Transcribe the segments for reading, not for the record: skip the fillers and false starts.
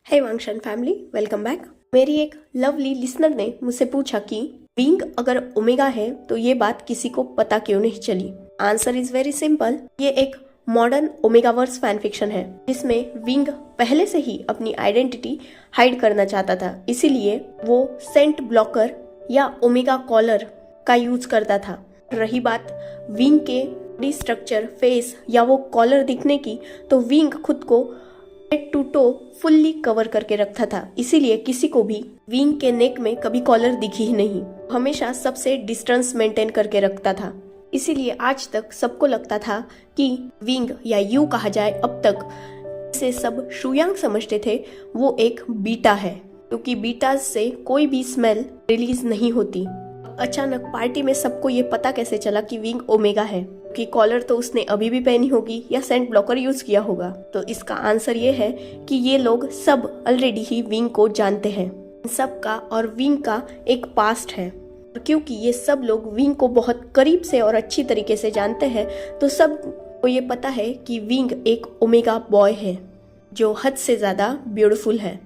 हे वांगशन family, welcome back. मेरी एक lovely listener ने मुझसे पूछा कि विंग अगर ओमेगा है तो ये बात किसी को पता क्यों नहीं चली। Answer is very simple. ये एक मॉडर्न ओमेगावर्स फैन फिक्शन है जिसमें विंग पहले से ही अपनी आइडेंटिटी हाइड करना चाहता था, इसीलिए वो सेंट ब्लॉकर या ओमेगा कॉलर का यूज करता था। रही बात विंग के बॉडी स्ट्रक्चर, फेस या वो कॉलर दिखने की, तो विंग खुद को head to toe fully cover करके रखता था, इसीलिए किसी को भी विंग के नेक में कभी कॉलर दिखी ही नहीं। हमेशा सबसे डिस्टेंस मेंटेन करके रखता था, इसीलिए आज तक सबको लगता था कि विंग या यू कहा जाए अब तक से सब शुयांग समझते थे वो एक बीटा है, क्योंकि बीटा से कोई भी स्मेल रिलीज नहीं होती। अचानक पार्टी में सबको ये पता कैसे चला कि विंग ओमेगा है, कि कॉलर तो उसने अभी भी पहनी होगी या सेंट ब्लॉकर यूज किया होगा। तो इसका आंसर ये है कि ये लोग सब ऑलरेडी ही विंग को जानते हैं। इन सब का और विंग का एक पास्ट है, क्योंकि ये सब लोग विंग को बहुत करीब से और अच्छी तरीके से जानते हैं, तो सब को ये पता है कि विंग एक ओमेगा बॉय है जो हद से ज्यादा ब्यूटीफुल है।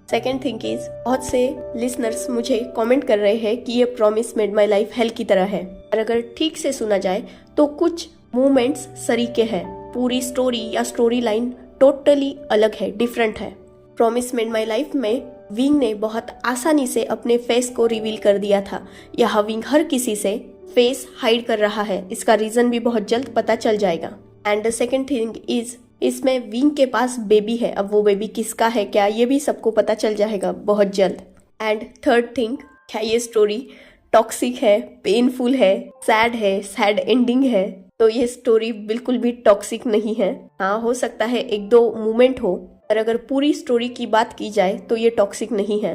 सेकेंड थिंग इज, बहुत से लिसनर्स मुझे कमेंट कर रहे हैं कि ये promise made my life hell की तरह है, और अगर ठीक से सुना जाए तो कुछ मूवमेंट्स सरीके हैं। पूरी स्टोरी या स्टोरी लाइन टोटली अलग है, डिफरेंट है। प्रॉमिस मेड माई लाइफ में विंग ने बहुत आसानी से अपने फेस को रिवील कर दिया था। यहाँ विंग हर किसी से फेस हाइड कर रहा है, इसका रीजन भी बहुत जल्द पता चल जाएगा। And the second thing is, इसमें विंग के पास बेबी है। अब वो बेबी किसका है क्या, ये भी सबको पता चल जाएगा बहुत जल्द। एंड थर्ड थिंग, क्या ये स्टोरी टॉक्सिक है, पेनफुल है, सैड एंडिंग है? तो ये स्टोरी बिल्कुल भी टॉक्सिक नहीं है। हाँ, हो सकता है एक दो मोमेंट हो, पर अगर पूरी स्टोरी की बात की जाए तो ये टॉक्सिक नहीं है।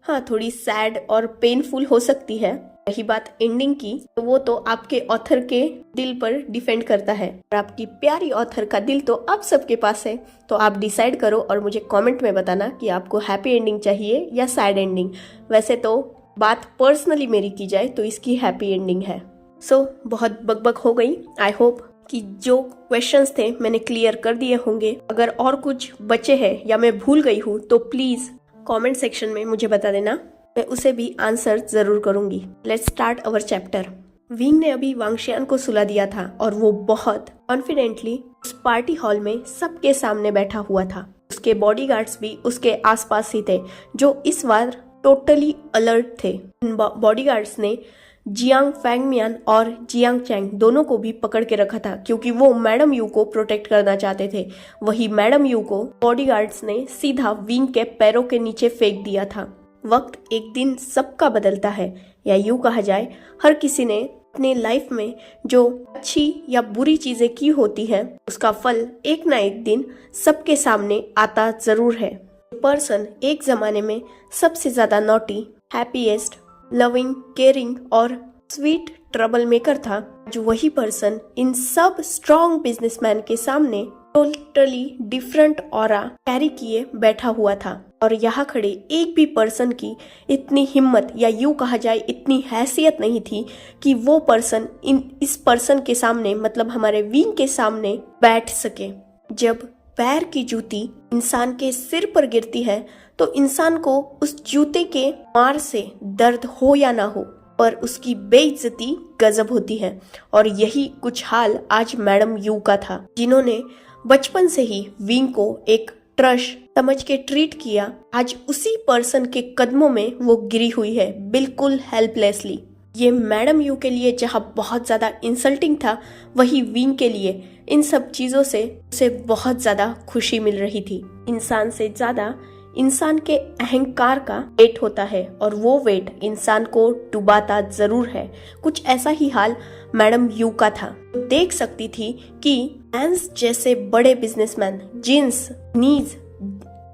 हाँ, थोड़ी सैड और पेनफुल हो सकती है। रही बात एंडिंग की, तो वो तो आपके ऑथर के दिल पर डिपेंड करता है, और आपकी प्यारी ऑथर का दिल तो आप सबके पास है। तो आप डिसाइड करो और मुझे कमेंट में बताना कि आपको हैप्पी एंडिंग चाहिए या सैड एंडिंग। वैसे तो बात पर्सनली मेरी की जाए तो इसकी हैप्पी एंडिंग है। सो बहुत बकबक हो गई। आई होप कि जो क्वेश्चंस थे मैंने क्लियर कर दिए होंगे। अगर और कुछ बचे हैं या मैं भूल गई हूँ तो प्लीज कमेंट सेक्शन में मुझे बता देना, मैं उसे भी आंसर जरूर करूंगी। Let's start our chapter. Wing ने अभी वांगशियान को सुला दिया था और वो बहुत कॉन्फिडेंटली उस पार्टी हॉल में सबके सामने बैठा हुआ था। उसके बॉडीगार्ड्स भी उसके आसपास ही थे, जो इस बार टोटली अलर्ट थे। इन बॉडीगार्ड्स ने जियांग फैंगमियान और जियांग चैंग दोनों को भी पकड़ के रखा था, क्योंकि वो मैडम यू को प्रोटेक्ट करना चाहते थे। वही मैडम यू को बॉडीगार्ड्स ने सीधा विंग के पैरों के नीचे फेंक दिया था। वक्त एक दिन सबका बदलता है, या यूं कहा जाए हर किसी ने अपने लाइफ में जो अच्छी या बुरी चीजें की होती है उसका फल एक ना एक दिन सबके सामने आता जरूर है। पर्सन एक जमाने में सबसे ज्यादा नॉटी, हैप्पीएस्ट, लविंग, केयरिंग और स्वीट ट्रबल मेकर था, जो वही पर्सन इन सब स्ट्रॉन्ग बिजनेसमैन के सामने टोटली डिफरेंट ऑरा कैरी किए बैठा हुआ था। और यहाँ खड़े एक भी पर्सन की इतनी हिम्मत या यूं कहा जाए इतनी हैसियत नहीं थी कि वो पर्सन इस पर्सन के सामने, मतलब हमारे विंग के सामने बैठ सके। जब पैर की जूती इंसान के सिर पर गिरती है तो इंसान को उस जूते के मार से दर्द हो या ना हो, पर उसकी बेइज्जती गजब होती है। और यही कुछ हाल आज मैडम यू का था, जिन्होंने बचपन से ही विंग को एक ट्रश समझ के ट्रीट किया। आज उसी पर्सन के कदमों में वो गिरी हुई है, बिल्कुल हेल्पलेसली। ये मैडम यू के लिए जहाँ बहुत ज्यादा इंसल्टिंग था, वही विंग के लिए इन सब चीजों से उसे बहुत ज्यादा खुशी मिल रही थी। इंसान से ज्यादा इंसान के अहंकार का वेट होता है, और वो वेट इंसान को डुबाता जरूर है। कुछ ऐसा ही हाल मैडम यू का था। देख सकती थी कि एंस जैसे बड़े बिजनेसमैन, जींस, नीज,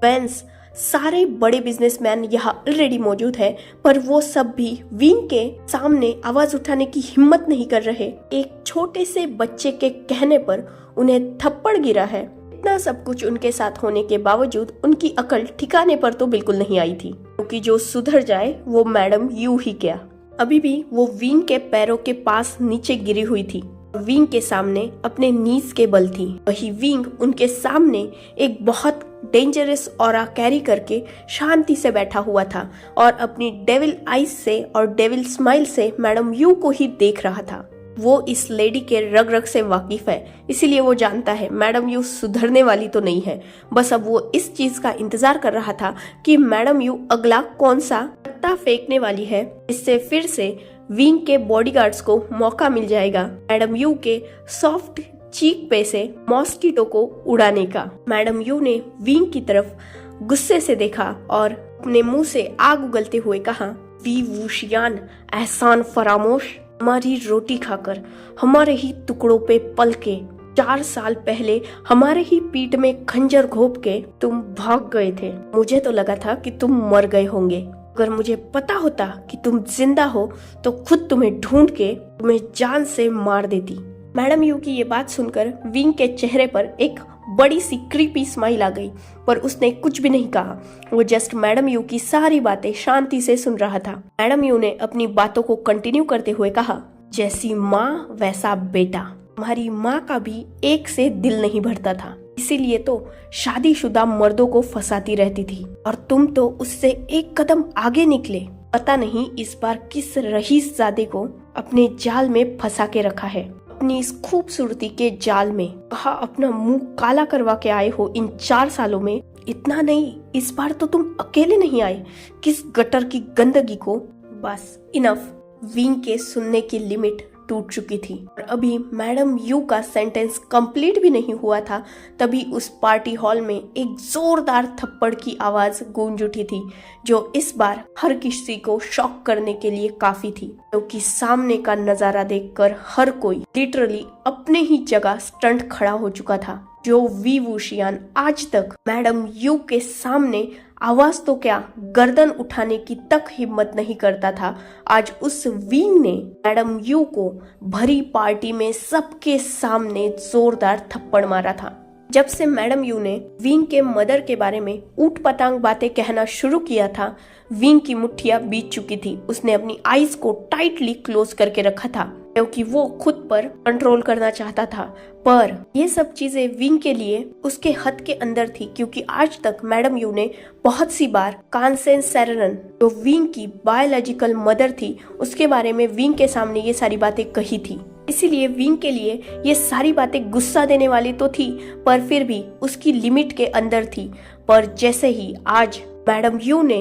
वेंस, सारे बड़े बिजनेसमैन यहाँ ऑलरेडी मौजूद है, पर वो सब भी विंग के सामने आवाज उठाने की हिम्मत नहीं कर रहे। एक छोटे से बच्चे के कहने पर उन्हें थप्पड़ गिरा है। इतना सब कुछ उनके साथ होने के बावजूद उनकी अकल ठिकाने पर तो बिल्कुल नहीं आई थी, क्योंकि जो सुधर जाए वो मैडम यू ही क्या। अभी भी वो विंग के पैरों के पास नीचे गिरी हुई थी। विंग के सामने अपने नीज के बल थी। वही विंग उनके सामने एक बहुत डेंजरस ऑरा कैरी करके शांति से बैठा हुआ था और अपनी डेविल आईज से और डेविल स्माइल से मैडम यू को ही देख रहा था। वो इस लेडी के रग रग से वाकिफ है, इसीलिए वो जानता है मैडम यू सुधरने वाली तो नहीं है। बस अब वो इस चीज का इंतजार कर रहा था कि मैडम यू अगला कौन सा पत्ता फेंकने वाली है, इससे फिर से विंग के बॉडीगार्ड्स को मौका मिल जाएगा मैडम यू के सॉफ्ट चीक पे से मॉस्किटो को उड़ाने का। मैडम यू ने विंग की तरफ गुस्से से देखा और अपने मुंह से आग उगलते हुए कहा, वी वूशियान, एहसान फरामोश, हमारी रोटी खाकर हमारे ही टुकड़ों पे पल के 4 साल पहले हमारे ही पीठ में खंजर घोंप के तुम भाग गए थे। मुझे तो लगा था कि तुम मर गए होंगे। अगर मुझे पता होता कि तुम जिंदा हो तो खुद तुम्हें ढूंढ के तुम्हें जान से मार देती। मैडम यू की ये बात सुनकर विंग के चेहरे पर एक बड़ी सी क्रीपी स्माइल आ गई, पर उसने कुछ भी नहीं कहा। वो जस्ट मैडम यू की सारी बातें शांति से सुन रहा था। मैडम यू ने अपनी बातों को कंटिन्यू करते हुए कहा, जैसी माँ वैसा बेटा। तुम्हारी माँ का भी एक से दिल नहीं भरता था, इसीलिए तो शादीशुदा मर्दों को फंसाती रहती थी और तुम तो उससे एक कदम आगे निकले। पता नहीं इस बार किस रईसजादे को अपने जाल में फंसा के रखा है, अपनी इस खूबसूरती के जाल में। कहा अपना मुंह काला करवा के आए हो इन 4 सालों में। इतना नहीं, इस बार तो तुम अकेले नहीं आए, किस गटर की गंदगी को। बस इनफ। विंग के सुनने की लिमिट टूट चुकी थी और अभी मैडम यू का सेंटेंस कंप्लीट भी नहीं हुआ था, तभी उस पार्टी हॉल में एक जोरदार थप्पड़ की आवाज गूंज उठी थी, जो इस बार हर किसी को शॉक करने के लिए काफी थी, क्योंकि सामने का नजारा देखकर हर कोई लिटरली अपने ही जगह स्टंट खड़ा हो चुका था। जो वी वूशियान आज तक मैडम यू के सामने आवाज तो क्या गर्दन उठाने की तक हिम्मत नहीं करता था, आज उस विंग ने मैडम यू को भरी पार्टी में सबके सामने जोरदार थप्पड़ मारा था। जब से मैडम यू ने विंग के मदर के बारे में ऊट पटांग बातें कहना शुरू किया था, विंग की मुट्ठियां बीत चुकी थी। उसने अपनी आईज को टाइटली क्लोज करके रखा था, क्योंकि वो खुद पर कंट्रोल करना चाहता था। पर ये सब चीजें विंग के लिए उसके हद के अंदर थी, क्योंकि आज तक मैडम यू ने बहुत सी बार कांसेन सेरेनन, जो विंग की बायोलॉजिकल मदर थी, उसके बारे में विंग के सामने ये सारी बातें कही थी। इसीलिए विंग के लिए ये सारी बातें गुस्सा देने वाली तो थी, पर फिर भी उसकी लिमिट के अंदर थी। पर जैसे ही आज मैडम यू ने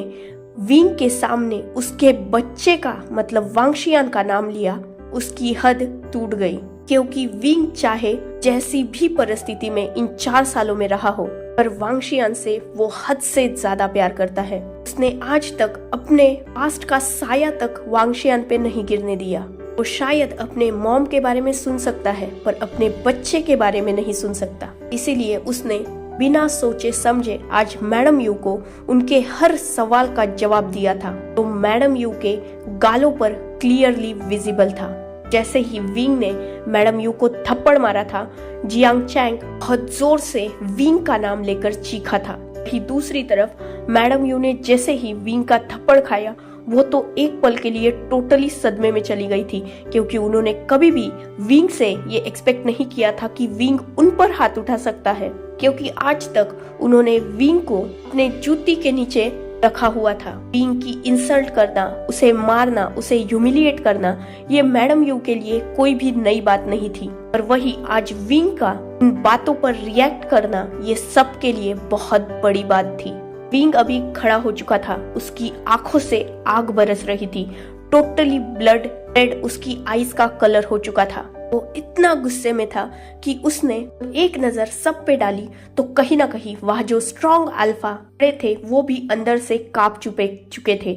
विंग के सामने उसके बच्चे का मतलब वांगशियान का नाम लिया, उसकी हद टूट गई। क्योंकि विंग चाहे जैसी भी परिस्थिति में इन 4 सालों में रहा हो, पर वांगशियान से वो हद से ज्यादा प्यार करता है। उसने आज तक अपने पास्ट का साया तक वांगशियान पे नहीं गिरने दिया। वो शायद अपने मॉम के बारे में सुन सकता है, पर अपने बच्चे के बारे में नहीं सुन सकता। इसीलिए उसने बिना सोचे समझे आज मैडम यू को उनके हर सवाल का जवाब दिया था, तो मैडम यू के गालों पर क्लियरली विजिबल था। जैसे ही विंग ने मैडम यू को थप्पड़ मारा था, जियांग चैंग बहुत जोर से विंग का नाम लेकर चीखा था। ही दूसरी तरफ मैडम यू ने जैसे ही विंग का थप्पड़ खाया, वो तो एक पल के लिए टोटली सदमे में चली गई थी, क्योंकि उन्होंने कभी भी विंग से ये एक्सपेक्ट नहीं किया था कि विंग उन पर हाथ उठा सकता है, क्योंकि आज तक उन्होंने विंग को अपने जूती के नीचे रखा हुआ था। विंग की इंसल्ट करना, उसे मारना, उसे ह्यूमिलिएट करना, ये मैडम यू के लिए कोई भी नई बात नहीं थी। पर वही आज विंग का इन बातों पर रिएक्ट करना, ये सबके लिए बहुत बड़ी बात थी। विंग अभी खड़ा हो चुका था, उसकी आंखों से आग बरस रही थी, टोटली ब्लड रेड उसकी आईज का कलर हो चुका था। वो इतना गुस्से में था कि उसने एक नजर सब पे डाली, तो कहीं ना कहीं वह जो स्ट्रॉन्ग अल्फा थे वो भी अंदर से कांप चुके थे।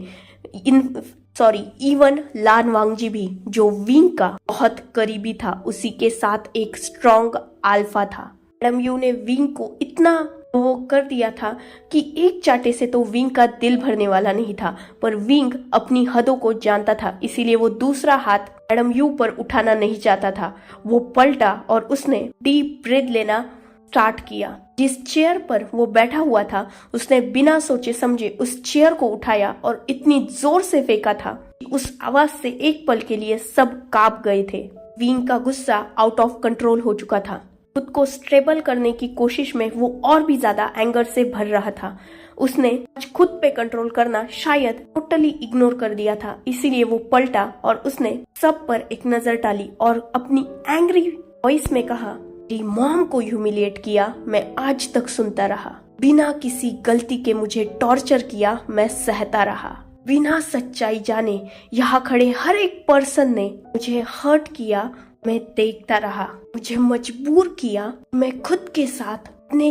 इवन लान वांगजी भी, जो विंग का बहुत करीबी था, उसी के साथ एक स्ट्रॉन्ग अल्फा था। मैडम यू ने विंग को इतना वो कर दिया था कि एक चाटे से तो विंग का दिल भरने वाला नहीं था, पर विंग अपनी हदों को जानता था, इसीलिए वो दूसरा हाथ मैडम यू पर उठाना नहीं चाहता था। वो पलटा और उसने डीप ब्रीथ लेना स्टार्ट किया। जिस चेयर पर वो बैठा हुआ था, उसने बिना सोचे समझे उस चेयर को उठाया और इतनी जोर से फेंका था कि उस आवाज से एक पल के लिए सब कांप गए थे। विंग का गुस्सा आउट ऑफ कंट्रोल हो चुका था। खुद को स्टेबल करने की कोशिश में वो और भी ज्यादा एंगर से भर रहा था। उसने खुद पे कंट्रोल करना शायद टोटली इग्नोर कर दिया था, इसीलिए वो पलटा और उसने सब पर एक नजर डाली और अपनी एंग्री वॉइस में कहा, मेरी मॉम को ह्यूमिलिएट किया मैं आज तक सुनता रहा, बिना किसी गलती के मुझे टॉर्चर किया मैं सहता रहा, बिना सच्चाई जाने यहाँ खड़े हर एक पर्सन ने मुझे हर्ट किया मैं देखता रहा, मुझे मजबूर किया मैं खुद के साथ अपने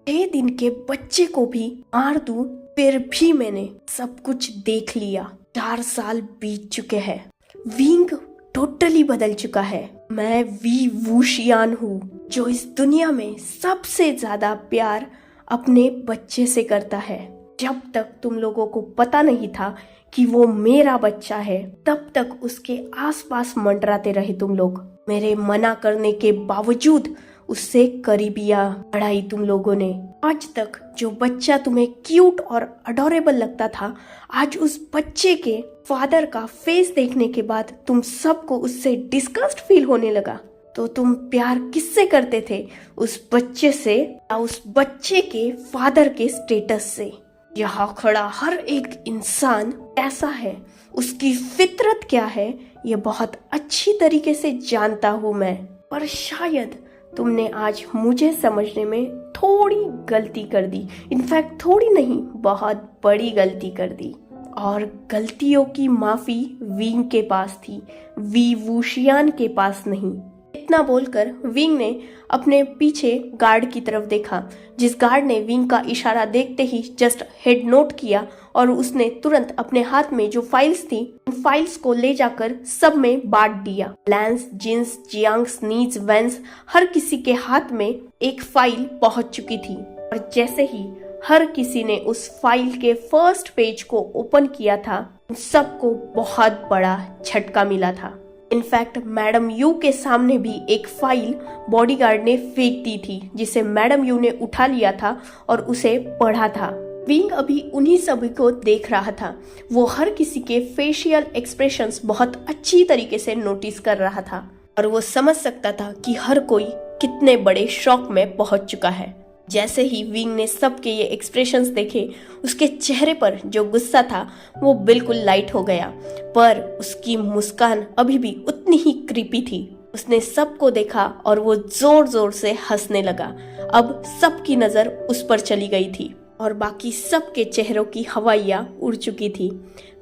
6 दिन के बच्चे को भी मार दूं, फिर भी मैंने सब कुछ देख लिया। 4 साल बीत चुके हैं, विंग टोटली बदल चुका है। मैं वी वूशियान हूँ जो इस दुनिया में सबसे ज्यादा प्यार अपने बच्चे से करता है। जब तक तुम लोगों को पता नहीं था कि वो मेरा बच्चा है, तब तक उसके आसपास मंडराते रहे तुम लोग। मेरे मना करने के बावजूद उससे करीबिया बढ़ाई तुम लोगों ने। आज तक जो बच्चा तुम्हें क्यूट और अडोरेबल लगता था, आज उस बच्चे के फादर का फेस देखने के बाद तुम सबको उससे डिस्गस्ट फील होने लगा। तो तुम प्यार किससे करते थे, उस बच्चे से या उस बच्चे के फादर के स्टेटस से? यहाँ खड़ा हर एक इंसान कैसा है, उसकी फितरत क्या है, ये बहुत अच्छी तरीके से जानता हूँ मैं। पर शायद तुमने आज मुझे समझने में थोड़ी गलती कर दी। इनफैक्ट थोड़ी नहीं, बहुत बड़ी गलती कर दी। और गलतियों की माफी विंग के पास थी, वी वूशियान के पास नहीं। इतना बोलकर विंग ने अपने पीछे गार्ड की तरफ देखा, जिस गार्ड ने विंग का इशारा देखते ही जस्ट हेड नोट किया और उसने तुरंत अपने हाथ में जो फाइल्स थी उन फाइल्स को ले जाकर सब में बांट दिया। लैंस, जिन्स, जियांग, स्नीज, वेंस, हर किसी के हाथ में एक फाइल पहुंच चुकी थी। और जैसे ही हर किसी ने उस फाइल के फर्स्ट पेज को ओपन किया था, सबको बहुत बड़ा झटका मिला था। इनफैक्ट मैडम यू के सामने भी एक फाइल बॉडीगार्ड ने फेंक दी थी, जिसे मैडम यू ने उठा लिया था और उसे पढ़ा था। विंग अभी उन्हीं सभी को देख रहा था। वो हर किसी के फेशियल एक्सप्रेशंस बहुत अच्छी तरीके से नोटिस कर रहा था और वो समझ सकता था कि हर कोई कितने बड़े शॉक में पहुंच चुका है। जैसे ही विंग ने सबके ये एक्सप्रेशंस देखे, उसके चेहरे पर जो गुस्सा था वो बिल्कुल लाइट हो गया, पर उसकी मुस्कान अभी भी उतनी ही क्रीपी थी। उसने सबको देखा और वो जोर जोर से हंसने लगा। अब सबकी नजर उस पर चली गई थी और बाकी सबके चेहरों की हवाइयां उड़ चुकी थी।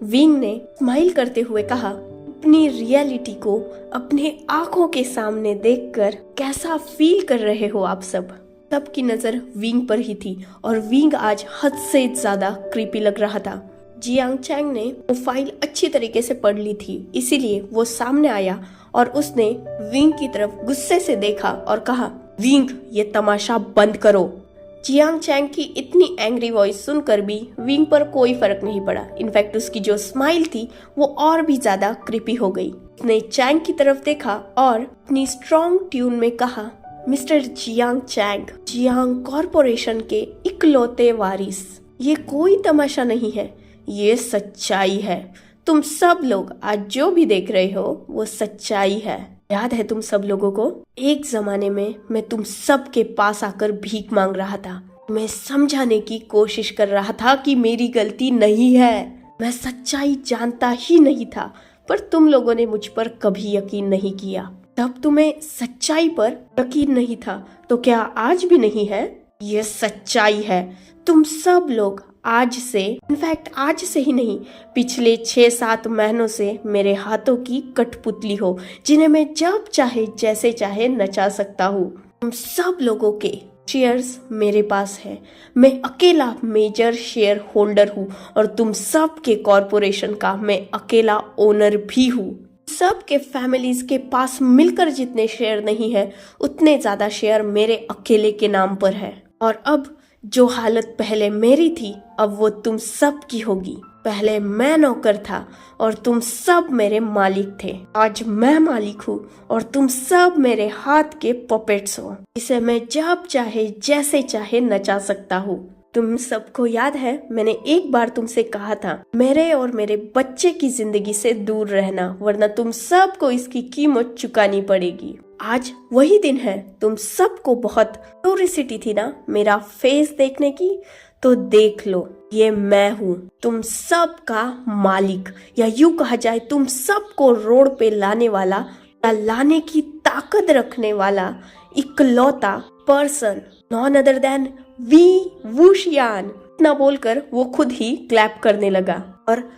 विंग ने स्माइल करते हुए कहा, अपनी रियलिटी को अपने आंखों के सामने देखकर कैसा फील कर रहे हो आप सब? सबकी नजर विंग पर ही थी और विंग आज हद से ज्यादा क्रीपी लग रहा था। जियांग चैंग ने वो फाइल अच्छी तरीके से पढ़ ली थी, इसीलिए वो सामने आया और उसने विंग की तरफ गुस्से से देखा और कहा, विंग ये तमाशा बंद करो। जियांग चैंग की इतनी एंग्री वॉइस सुनकर भी विंग पर कोई फर्क नहीं पड़ा। इनफैक्ट उसकी जो स्माइल थी वो और भी ज्यादा क्रीपी हो गई। उसने चैंग की तरफ देखा और अपनी स्ट्रॉन्ग ट्यून में कहा, mister Jiang Chang, Jiang corporation के इकलौते वारिस, ये कोई तमाशा नहीं है, ये सच्चाई है। तुम सब लोग आज जो भी देख रहे हो वो सच्चाई है। याद है तुम सब लोगों को, एक जमाने में मैं तुम सब के पास आकर भीख मांग रहा था। मैं समझाने की कोशिश कर रहा था कि मेरी गलती नहीं है, मैं सच्चाई जानता ही नहीं था, पर तुम लोगों ने मुझ पर कभी यकीन नहीं किया। तब तुम्हें सच्चाई पर यकीन नहीं था, तो क्या आज भी नहीं है? ये सच्चाई है। तुम सब लोग आज से, इनफैक्ट आज से ही नहीं, पिछले 6-7 महीनों से मेरे हाथों की कठपुतली हो, जिन्हें मैं जब चाहे जैसे चाहे नचा सकता हूँ। तुम सब लोगों के शेयर्स मेरे पास है। मैं अकेला मेजर शेयर होल्डर हूँ और तुम सब के कॉरपोरेशन का मैं अकेला ओनर भी हूँ। सब के फैमिलीज के पास मिलकर जितने शेयर नहीं है, उतने ज्यादा शेयर मेरे अकेले के नाम पर है। और अब जो हालत पहले मेरी थी, अब वो तुम सब की होगी। पहले मैं नौकर था और तुम सब मेरे मालिक थे। आज मैं मालिक हूँ और तुम सब मेरे हाथ के पपेट्स हो, जिसे मैं जब चाहे जैसे चाहे नचा सकता हूँ। तुम सबको याद है मैंने एक बार तुमसे कहा था मेरे और मेरे बच्चे की जिंदगी से दूर रहना, वरना तुम सबको इसकी कीमत चुकानी पड़ेगी। आज वही दिन है। तुम सबको बहुत क्यूरियोसिटी थी ना मेरा फेस देखने की, तो देख लो, ये मैं हूँ तुम सब का मालिक, या यूं कहा जाए तुम सबको रोड पे लाने वाला या लाने की ताकत रखने वाला इकलौता person, none other than Wei Wuxian. इतना बोलकर वो खुद ही क्लैप करने लगा और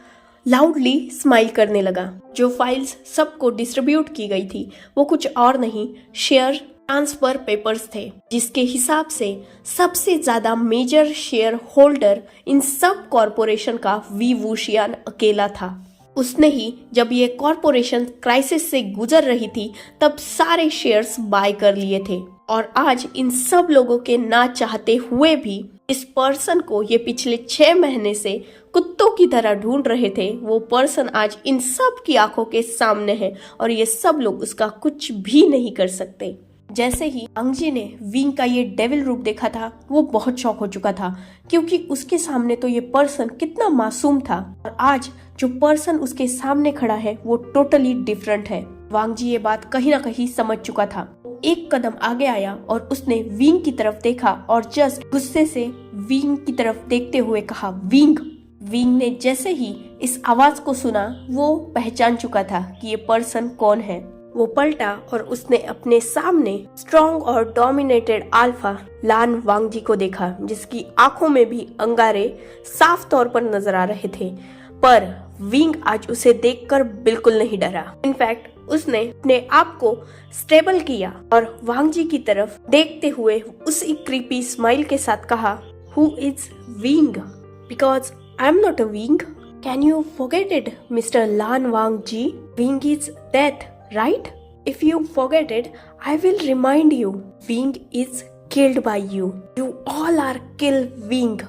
लाउडली स्माइल करने लगा। जो फाइल्स सबको डिस्ट्रीब्यूट की गई थी वो कुछ और नहीं, शेयर ट्रांसफर पेपर्स थे, जिसके हिसाब से सबसे ज्यादा मेजर शेयर होल्डर इन सब कॉरपोरेशन का वी वूशियान अकेला था। उसने ही जब ये कॉरपोरेशन क्राइसिस से गुजर रही थी तब सारे शेयर्स बाय कर लिए थे, और आज इन सब लोगों के ना चाहते हुए भी इस पर्सन को ये पिछले 6 महीने से कुत्तों की तरह ढूंढ रहे थे, वो पर्सन आज इन सब की आंखों के सामने है और ये सब लोग उसका कुछ भी नहीं कर सकते। जैसे ही अंगजी ने विंग का ये डेविल रूप देखा था वो बहुत शॉक हो चुका था, क्योंकि उसके सामने तो ये पर्सन कितना मासूम था और आज जो पर्सन उसके सामने खड़ा है वो टोटली डिफरेंट है। वांग जी ये बात कहीं ना कहीं समझ चुका था। एक कदम आगे आया और उसने विंग की तरफ देखा और जस्ट गुस्से से विंग की तरफ देखते हुए कहा, विंग। विंग ने जैसे ही इस आवाज को सुना वो पहचान चुका था कि ये पर्सन कौन है। वो पलटा और उसने अपने सामने स्ट्रॉन्ग और डोमिनेटेड अल्फा लान वांग जी को देखा, जिसकी आंखों में भी अंगारे साफ तौर पर नजर आ रहे थे। पर विंग आज उसे देखकर बिल्कुल नहीं डरा। इनफैक्ट उसने अपने आप को स्टेबल किया और वांग जी की तरफ देखते हुए उसी क्रीपी स्माइल के साथ कहा, who is Wing? Because I am not a Wing. Can you forget it mister Lan Wang ji? Wing is death, right? If you forget it, I will remind you. Wing is killed by you. You all are killed Wing.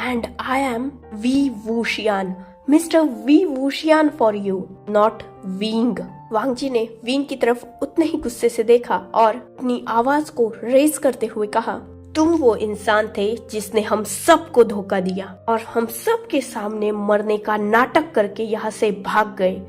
And I am V Wuxian. Mr. V Wuxian for you, not Wing. वांग जी ने wing की तरफ उतने ही गुस्से से देखा और अपनी आवाज को रेज करते हुए कहा, तुम वो इंसान थे जिसने हम सबको धोखा दिया और हम सब के सामने मरने का नाटक करके यहाँ से भाग गए।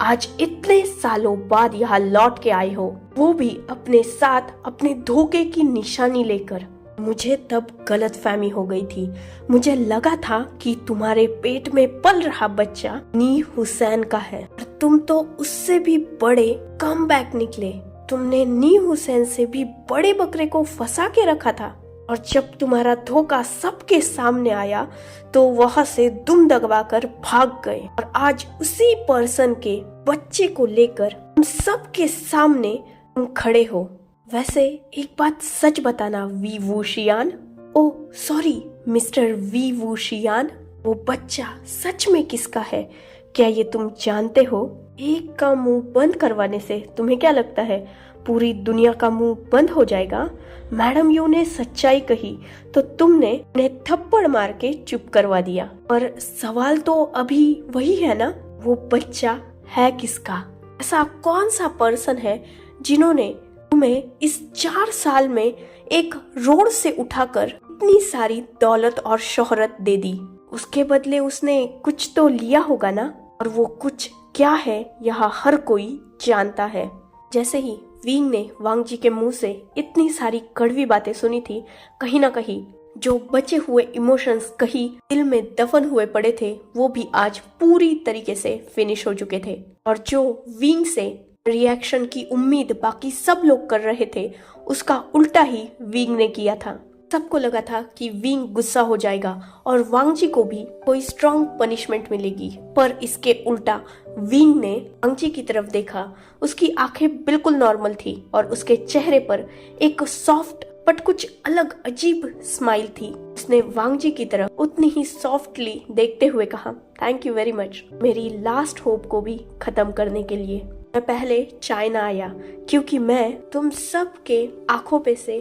आज इतने सालों बाद यहाँ लौट के आए हो, वो भी अपने साथ अपने धोखे की निशानी लेकर। मुझे तब गलतफहमी हो गई थी। मुझे लगा था कि तुम्हारे पेट में पल रहा बच्चा नी हुसैन का है, और तुम तो उससे भी बड़े कम बैक निकले। तुमने नी हुसैन से भी बड़े बकरे को फंसा के रखा था, और जब तुम्हारा धोखा सबके सामने आया तो वहां से दुम दबाकर भाग गए, और आज उसी पर्सन के बच्चे को लेकर हम सबके सामने तुम खड़े हो। वैसे एक बात सच बताना Wei Wuxian. Oh sorry mister Wei Wuxian, वो बच्चा सच में किसका है? क्या ये तुम जानते हो? एक का मुंह बंद करवाने से तुम्हें क्या लगता है पूरी दुनिया का मुंह बंद हो जाएगा? मैडम यू ने सच्चाई कही तो तुमने उन्हें थप्पड़ मार के चुप करवा दिया, पर सवाल तो अभी वही है ना, वो बच्चा है किसका? ऐसा कौन सा पर्सन है जिन्होंने तुम्हें इस 4 साल में एक रोड से उठाकर इतनी सारी दौलत और शोहरत दे दी? उसके बदले उसने कुछ तो लिया होगा ना, और वो कुछ क्या है यहाँ हर कोई जानता है। जैसे ही विंग ने वांग जी के मुंह से इतनी सारी कड़वी बातें सुनी थी, कहीं ना कहीं जो बचे हुए इमोशंस कहीं दिल में दफन हुए पड़े थे वो भी आज पूरी तरीके से फिनिश हो चुके थे। और जो विंग से रिएक्शन की उम्मीद बाकी सब लोग कर रहे थे उसका उल्टा ही विंग ने किया था। सबको लगा था कि विंग गुस्सा हो जाएगा और वांग जी को भी कोई स्ट्रॉन्ग पनिशमेंट मिलेगी, पर इसके उल्टा विंग ने वांग जी की तरफ देखा। उसकी आंखें बिल्कुल नॉर्मल थी और उसके चेहरे पर एक सॉफ्ट बट कुछ अलग अजीब स्माइल थी। उसने वांग जी की तरफ उतनी ही सॉफ्टली देखते हुए कहा, थैंक यू वेरी मच मेरी लास्ट होप को भी खत्म करने के लिए। मैं पहले चाइना आया क्योंकि मैं तुम सब के आंखों पे से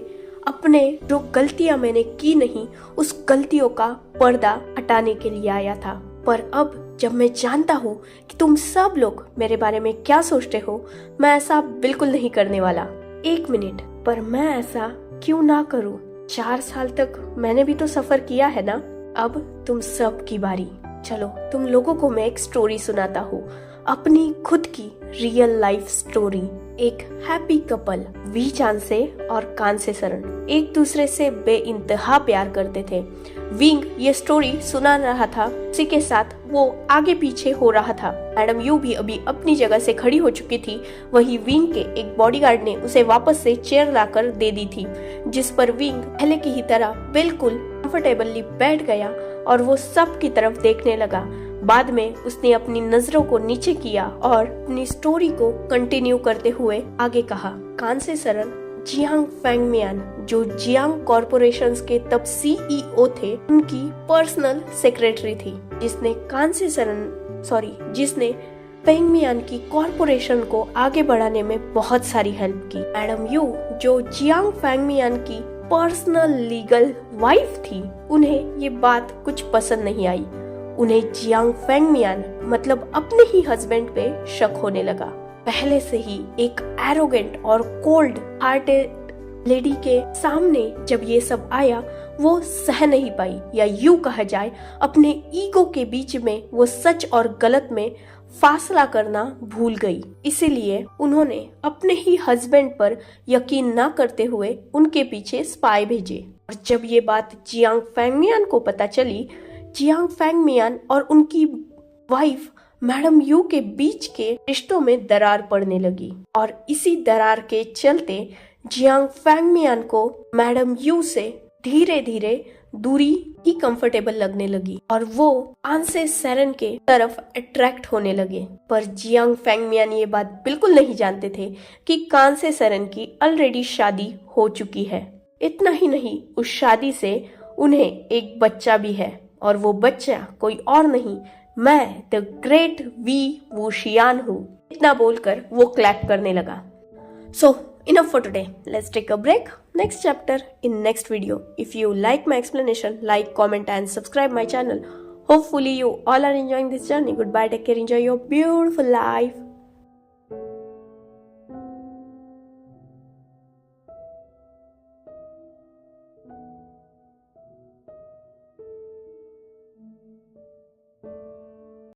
अपने जो गलतियां मैंने की नहीं उस गलतियों का पर्दा हटाने के लिए आया था, पर अब जब मैं जानता हूँ कि तुम सब लोग मेरे बारे में क्या सोचते हो, मैं ऐसा बिल्कुल नहीं करने वाला। 1 मिनट, पर मैं ऐसा क्यों ना करूँ? 4 साल तक मैंने भी तो सफर किया है ना, अब तुम सब की बारी। चलो तुम लोगों को मैं एक स्टोरी सुनाता हूँ, अपनी खुद की रियल लाइफ स्टोरी। एक हैप्पी कपल वी चांसे और कांसे सरन एक दूसरे से बेइंतहा प्यार करते थे। विंग ये स्टोरी सुना रहा था, उसी के साथ वो आगे पीछे हो रहा था। मैडम यू भी अभी अपनी जगह से खड़ी हो चुकी थी। वहीं विंग के एक बॉडीगार्ड ने उसे वापस से चेयर लाकर दे दी थी, जिस पर विंग पहले की ही तरह बिल्कुल कंफर्टेबली बैठ गया और वो सब की तरफ देखने लगा। बाद में उसने अपनी नजरों को नीचे किया और अपनी स्टोरी को कंटिन्यू करते हुए आगे कहा। कांसे सरन जियांग फेंगमियान, जो जियांग कॉरपोरेशंस के तब CEO थे, उनकी पर्सनल सेक्रेटरी थी, जिसने फेंगमियान की कॉरपोरेशन को आगे बढ़ाने में बहुत सारी हेल्प की। मैडम यू, जो जियांग फेंगमियान की पर्सनल लीगल वाइफ थी, उन्हें ये बात कुछ पसंद नहीं आई। उन्हें जियांग फेंगमियान मतलब अपने ही हस्बैंड पे शक होने लगा। पहले से ही एक एरोगेंट और कोल्ड हार्टेड लेडी के सामने जब ये सब आया, वो सह नहीं पाई, या यूं कहा जाए अपने ईगो के बीच में वो सच और गलत में फासला करना भूल गई। इसीलिए उन्होंने अपने ही हस्बैंड पर यकीन न करते हुए उनके पीछे स्पाई भेजे। और जब ये बात जियांग फेंगमियान को पता चली, जियांग फेंगमियान और उनकी वाइफ मैडम यू के बीच के रिश्तों में दरार पड़ने लगी। और इसी दरार के चलते जियांग फेंगमियान को मैडम यू से धीरे धीरे दूरी ही कंफर्टेबल लगने लगी और वो कांसे सरन के तरफ अट्रैक्ट होने लगे। पर जियांग फेंगमियान ये बात बिल्कुल नहीं जानते थे कि कांसे सरन की ऑलरेडी शादी हो चुकी है। इतना ही नहीं, उस शादी से उन्हें एक बच्चा भी है, और वो बच्चा कोई और नहीं, मैं द ग्रेट वी वुशियान हूँ। इतना बोलकर वो क्लैप करने लगा। सो enough for today. Let's take a break. Next chapter in next video. If you like my explanation, like, comment and subscribe my channel. Hopefully you all are enjoying this journey. Goodbye, take care, enjoy your beautiful life.